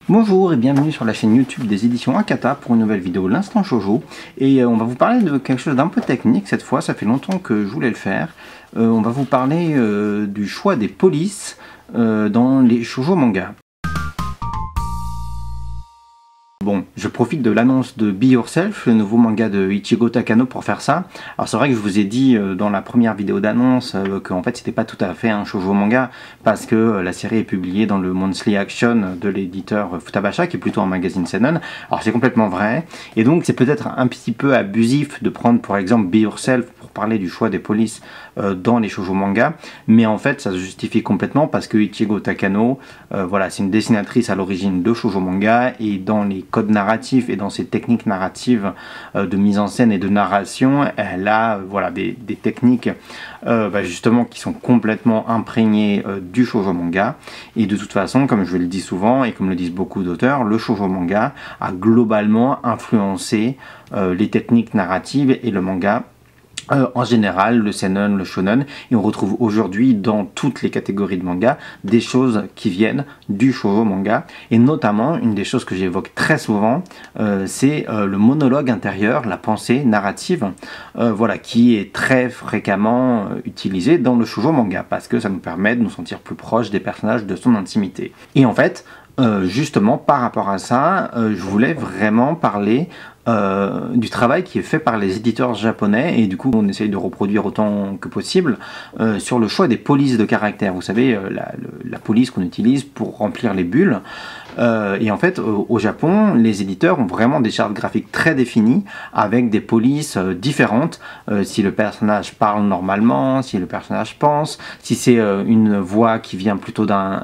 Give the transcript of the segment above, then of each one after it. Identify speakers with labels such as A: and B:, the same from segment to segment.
A: Bonjour et bienvenue sur la chaîne YouTube des éditions Akata pour une nouvelle vidéo L'Instant Shoujo. Et on va vous parler de quelque chose d'un peu technique cette fois, ça fait longtemps que je voulais le faire. On va vous parler du choix des polices dans les shoujo mangas. Bon, je profite de l'annonce de Be Yourself, le nouveau manga de Ichigo Takano pour faire ça. Alors c'est vrai que je vous ai dit dans la première vidéo d'annonce qu'en fait c'était pas tout à fait un shoujo manga parce que la série est publiée dans le Monthly Action de l'éditeur Futabasha qui est plutôt un magazine seinen. Alors c'est complètement vrai et donc c'est peut-être un petit peu abusif de prendre pour exemple Be Yourself pour parler du choix des polices dans les shoujo mangas, mais en fait ça se justifie complètement parce que Ichigo Takano, voilà, c'est une dessinatrice à l'origine de shoujo manga et dans les codes narratifs et dans ses techniques narratives de mise en scène et de narration, elle a voilà, des techniques justement qui sont complètement imprégnées du shoujo manga. Et de toute façon, comme je le dis souvent et comme le disent beaucoup d'auteurs, le shoujo manga a globalement influencé les techniques narratives et le manga en général, le seinen, le shonen, et on retrouve aujourd'hui dans toutes les catégories de manga des choses qui viennent du shoujo manga, et notamment une des choses que j'évoque très souvent, c'est le monologue intérieur, la pensée narrative, voilà, qui est très fréquemment utilisée dans le shoujo manga, parce que ça nous permet de nous sentir plus proches des personnages, de son intimité. Et en fait, justement par rapport à ça, je voulais vraiment parler du travail qui est fait par les éditeurs japonais, et du coup on essaye de reproduire autant que possible sur le choix des polices de caractère. Vous savez, la police qu'on utilise pour remplir les bulles. Et en fait, au Japon, les éditeurs ont vraiment des chartes graphiques très définies avec des polices différentes. Si le personnage parle normalement, si le personnage pense, si c'est une voix qui vient plutôt d'un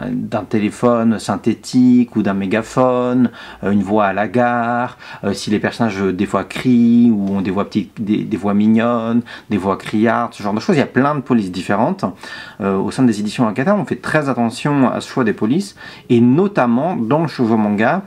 A: téléphone synthétique ou d'un mégaphone, une voix à la gare, si les personnages des fois crient ou ont des voix des voix mignonnes, des voix criardes, ce genre de choses. Il y a plein de polices différentes. Au sein des éditions Akata, on fait très attention à ce choix des polices, et notamment dans le shoujo manga,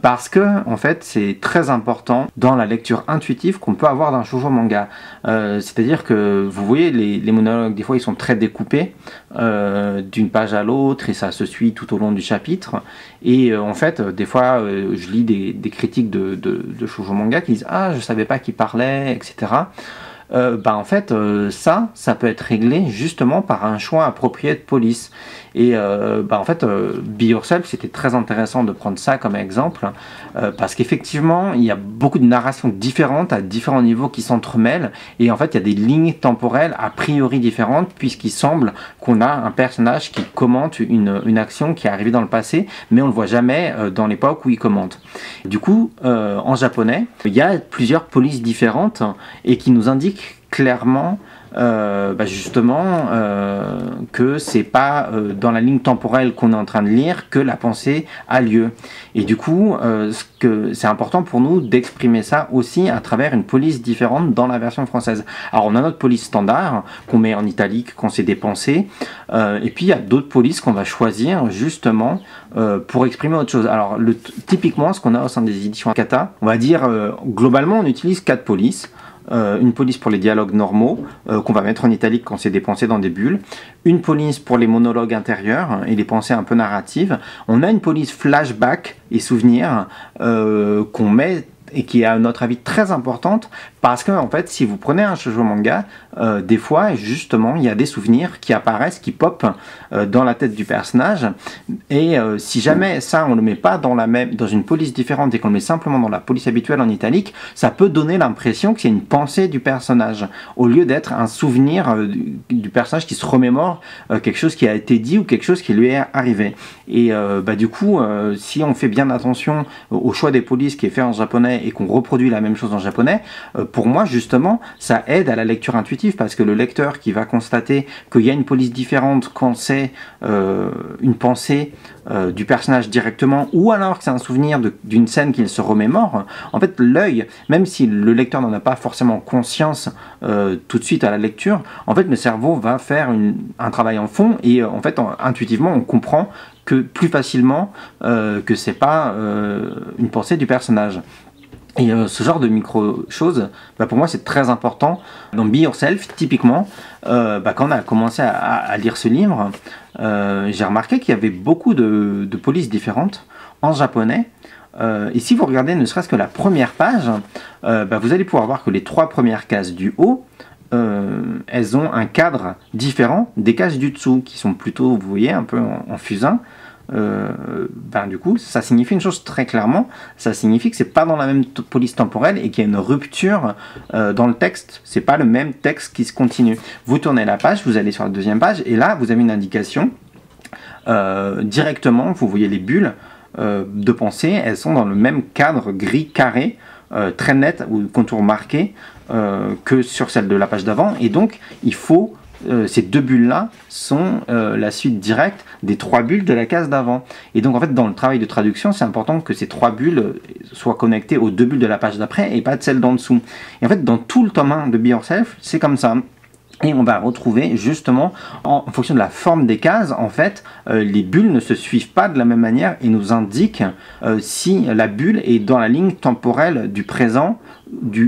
A: parce que en fait c'est très important dans la lecture intuitive qu'on peut avoir d'un shoujo manga. C'est-à-dire que vous voyez les monologues, des fois ils sont très découpés d'une page à l'autre et ça se suit tout au long du chapitre. Et en fait, des fois je lis des critiques de shoujo manga qui disent ah je savais pas qu'il parlait, etc. En fait, ça peut être réglé justement par un choix approprié de police. Et en fait, Be Yourself, c'était très intéressant de prendre ça comme exemple, parce qu'effectivement, il y a beaucoup de narrations différentes à différents niveaux qui s'entremêlent, et en fait, il y a des lignes temporelles a priori différentes, puisqu'il semble qu'on a un personnage qui commente une action qui est arrivée dans le passé, mais on ne le voit jamais dans l'époque où il commente. Du coup, en japonais, il y a plusieurs polices différentes, et qui nous indiquent clairement justement que c'est pas dans la ligne temporelle qu'on est en train de lire que la pensée a lieu. Et du coup, c'est important pour nous d'exprimer ça aussi à travers une police différente dans la version française. Alors on a notre police standard qu'on met en italique quand c'est des pensées, et puis il y a d'autres polices qu'on va choisir justement pour exprimer autre chose. Alors typiquement ce qu'on a au sein des éditions Akata, on va dire globalement on utilise 4 polices. Une police pour les dialogues normaux qu'on va mettre en italique quand c'est des pensées dans des bulles, une police pour les monologues intérieurs et les pensées un peu narratives, on a une police flashback et souvenirs qu'on met et qui est à notre avis très importante, parce que en fait si vous prenez un shoujo manga, des fois justement il y a des souvenirs qui apparaissent, qui popent dans la tête du personnage, et si jamais ça on le met pas dans une police différente et qu'on le met simplement dans la police habituelle en italique, ça peut donner l'impression que c'est une pensée du personnage au lieu d'être un souvenir du personnage qui se remémore quelque chose qui a été dit ou quelque chose qui lui est arrivé. Et du coup si on fait bien attention au choix des polices qui est fait en japonais et qu'on reproduit la même chose en japonais, pour moi justement ça aide à la lecture intuitive, parce que le lecteur qui va constater qu'il y a une police différente quand c'est une pensée du personnage directement, ou alors que c'est un souvenir d'une scène qu'il se remémore, en fait l'œil, même si le lecteur n'en a pas forcément conscience tout de suite à la lecture, en fait le cerveau va faire un travail en fond, et en fait intuitivement on comprend que plus facilement que c'est pas une pensée du personnage. Et ce genre de micro-choses, pour moi c'est très important. Dans Be Yourself, typiquement, quand on a commencé à lire ce livre, j'ai remarqué qu'il y avait beaucoup de polices différentes. en japonais. Et si vous regardez ne serait-ce que la première page, vous allez pouvoir voir que les 3 premières cases du haut, elles ont un cadre différent des cases du dessous, qui sont plutôt, vous voyez, un peu en fusain. Du coup, ça signifie une chose très clairement, ça signifie que c'est pas dans la même police temporelle et qu'il y a une rupture dans le texte. C'est pas le même texte qui se continue. Vous tournez la page, vous allez sur la deuxième page, et là, vous avez une indication directement, vous voyez les bulles de pensée, elles sont dans le même cadre gris carré, très net, ou contour marqué, que sur celle de la page d'avant, et donc il faut ces 2 bulles là sont la suite directe des 3 bulles de la case d'avant. Et donc en fait dans le travail de traduction, c'est important que ces 3 bulles soient connectées aux 2 bulles de la page d'après et pas de celle d'en dessous. Et en fait dans tout le tome 1 de Be Yourself, c'est comme ça. Et on va retrouver justement, en fonction de la forme des cases, en fait, les bulles ne se suivent pas de la même manière et nous indiquent si la bulle est dans la ligne temporelle du présent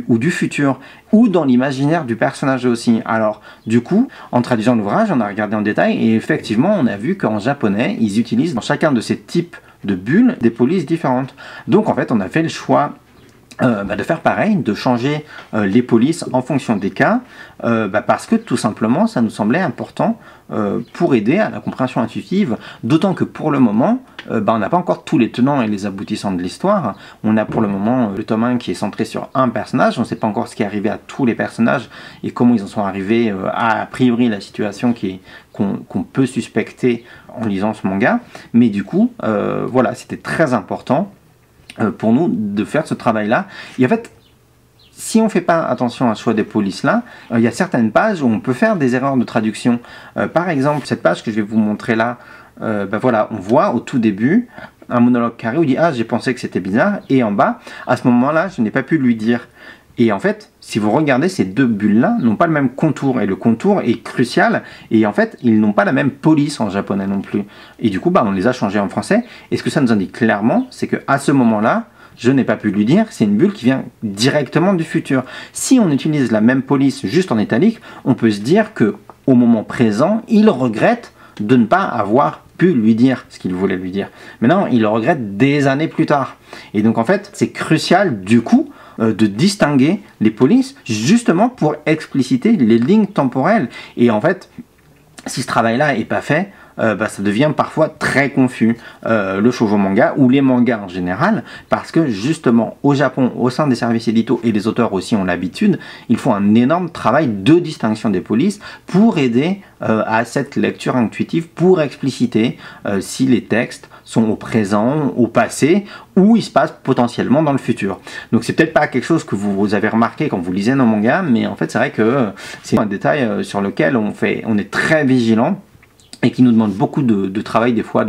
A: ou du futur, ou dans l'imaginaire du personnage aussi. Alors, du coup, en traduisant l'ouvrage, on a regardé en détail et effectivement, on a vu qu'en japonais, ils utilisent dans chacun de ces types de bulles des polices différentes. Donc, en fait, on a fait le choix de faire pareil, de changer les polices en fonction des cas, parce que tout simplement ça nous semblait important pour aider à la compréhension intuitive, d'autant que pour le moment on n'a pas encore tous les tenants et les aboutissants de l'histoire. On a pour le moment le tome 1 qui est centré sur un personnage, on ne sait pas encore ce qui est arrivé à tous les personnages et comment ils en sont arrivés à a priori la situation qu'on peut suspecter en lisant ce manga, mais du coup voilà, c'était très important pour nous de faire ce travail-là. Et en fait, si on ne fait pas attention à ce choix des polices-là, il y a certaines pages où on peut faire des erreurs de traduction. Par exemple, cette page que je vais vous montrer là, voilà, on voit au tout début un monologue carré où il dit « Ah, j'ai pensé que c'était bizarre » et en bas, à ce moment-là, je n'ai pas pu lui dire. Et en fait, si vous regardez, ces 2 bulles-là n'ont pas le même contour, et le contour est crucial, et en fait, ils n'ont pas la même police en japonais non plus. Et du coup, on les a changés en français, et ce que ça nous indique clairement, c'est qu'à ce moment-là, je n'ai pas pu lui dire, c'est une bulle qui vient directement du futur. Si on utilise la même police juste en italique, on peut se dire que au moment présent, il regrette de ne pas avoir pu lui dire ce qu'il voulait lui dire. Mais non, il le regrette des années plus tard. Et donc en fait, c'est crucial du coup de distinguer les polices justement pour expliciter les lignes temporelles. Et en fait, si ce travail-là n'est pas fait, ça devient parfois très confus, le shoujo manga ou les mangas en général, parce que justement au Japon, au sein des services éditos et les auteurs aussi ont l'habitude, ils font un énorme travail de distinction des polices pour aider à cette lecture intuitive, pour expliciter si les textes sont au présent, au passé, ou ils se passent potentiellement dans le futur. Donc c'est peut-être pas quelque chose que vous avez remarqué quand vous lisez nos mangas, mais en fait c'est vrai que c'est un détail sur lequel on est très vigilant et qui nous demande beaucoup de travail des fois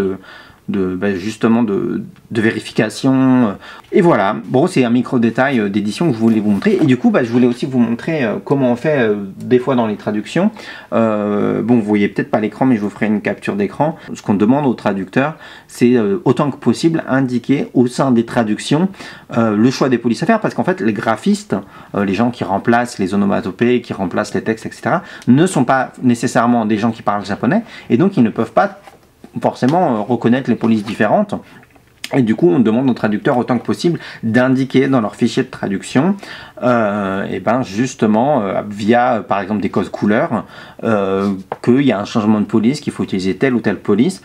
A: justement de vérification. Et voilà, bon, c'est un micro détail d'édition que je voulais vous montrer. Et du coup, je voulais aussi vous montrer comment on fait des fois dans les traductions. Vous voyez peut-être pas l'écran, mais je vous ferai une capture d'écran. Ce qu'on demande aux traducteurs, c'est autant que possible indiquer au sein des traductions le choix des polices à faire, parce qu'en fait, les graphistes, les gens qui remplacent les onomatopées, qui remplacent les textes, etc., ne sont pas nécessairement des gens qui parlent japonais, et donc ils ne peuvent pas forcément reconnaître les polices différentes. Et du coup, on demande aux traducteurs autant que possible d'indiquer dans leur fichier de traduction, justement, via par exemple des codes couleurs, qu'il y a un changement de police, qu'il faut utiliser telle ou telle police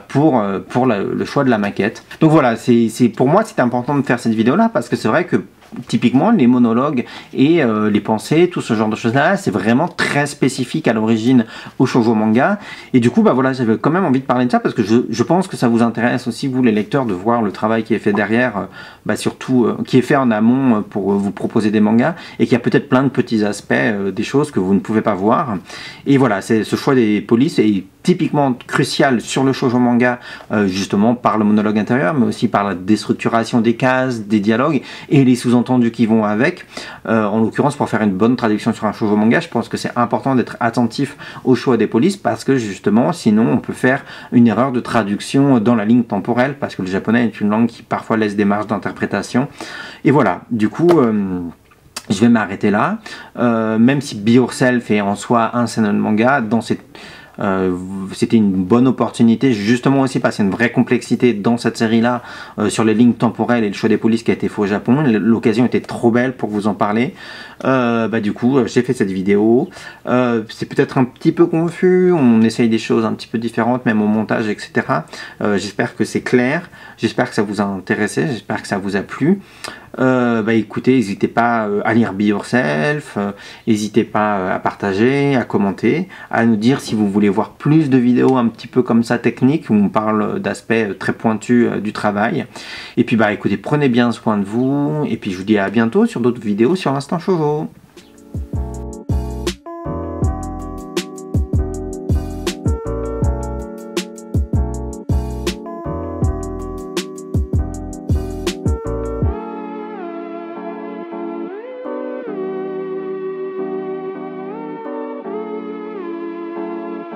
A: pour le choix de la maquette. Donc voilà, pour moi c'était important de faire cette vidéo là, parce que c'est vrai que typiquement les monologues et les pensées, tout ce genre de choses là, c'est vraiment très spécifique à l'origine au shoujo manga. Et du coup voilà, j'avais quand même envie de parler de ça, parce que je pense que ça vous intéresse aussi, vous les lecteurs, de voir le travail qui est fait derrière, surtout qui est fait en amont pour vous proposer des mangas, et qu'il y a peut-être plein de petits aspects, des choses que vous ne pouvez pas voir. Et voilà, ce choix des polices est typiquement crucial sur le shoujo manga, justement par le monologue intérieur, mais aussi par la déstructuration des cases, des dialogues et les sous-entendus qui vont avec. En l'occurrence, pour faire une bonne traduction sur un shoujo manga, je pense que c'est important d'être attentif au choix des polices, parce que justement, sinon on peut faire une erreur de traduction dans la ligne temporelle, parce que le japonais est une langue qui parfois laisse des marges d'interprétation. Et voilà, du coup je vais m'arrêter là, même si Be Yourself est en soi un seinen manga, dans cette C'était une bonne opportunité, justement aussi parce qu'il y a une vraie complexité dans cette série-là, sur les lignes temporelles et le choix des polices qui a été fait au Japon. L'occasion était trop belle pour vous en parler. Du coup, j'ai fait cette vidéo. C'est peut-être un petit peu confus, on essaye des choses un petit peu différentes, même au montage, etc. J'espère que c'est clair, j'espère que ça vous a intéressé, j'espère que ça vous a plu. Écoutez, n'hésitez pas à lire Be Yourself, n'hésitez pas à partager, à commenter, à nous dire si vous voulez voir plus de vidéos un petit peu comme ça techniques, où on parle d'aspects très pointus du travail. Et puis écoutez, prenez bien soin de vous, et puis je vous dis à bientôt sur d'autres vidéos sur l'Instant Chauveau.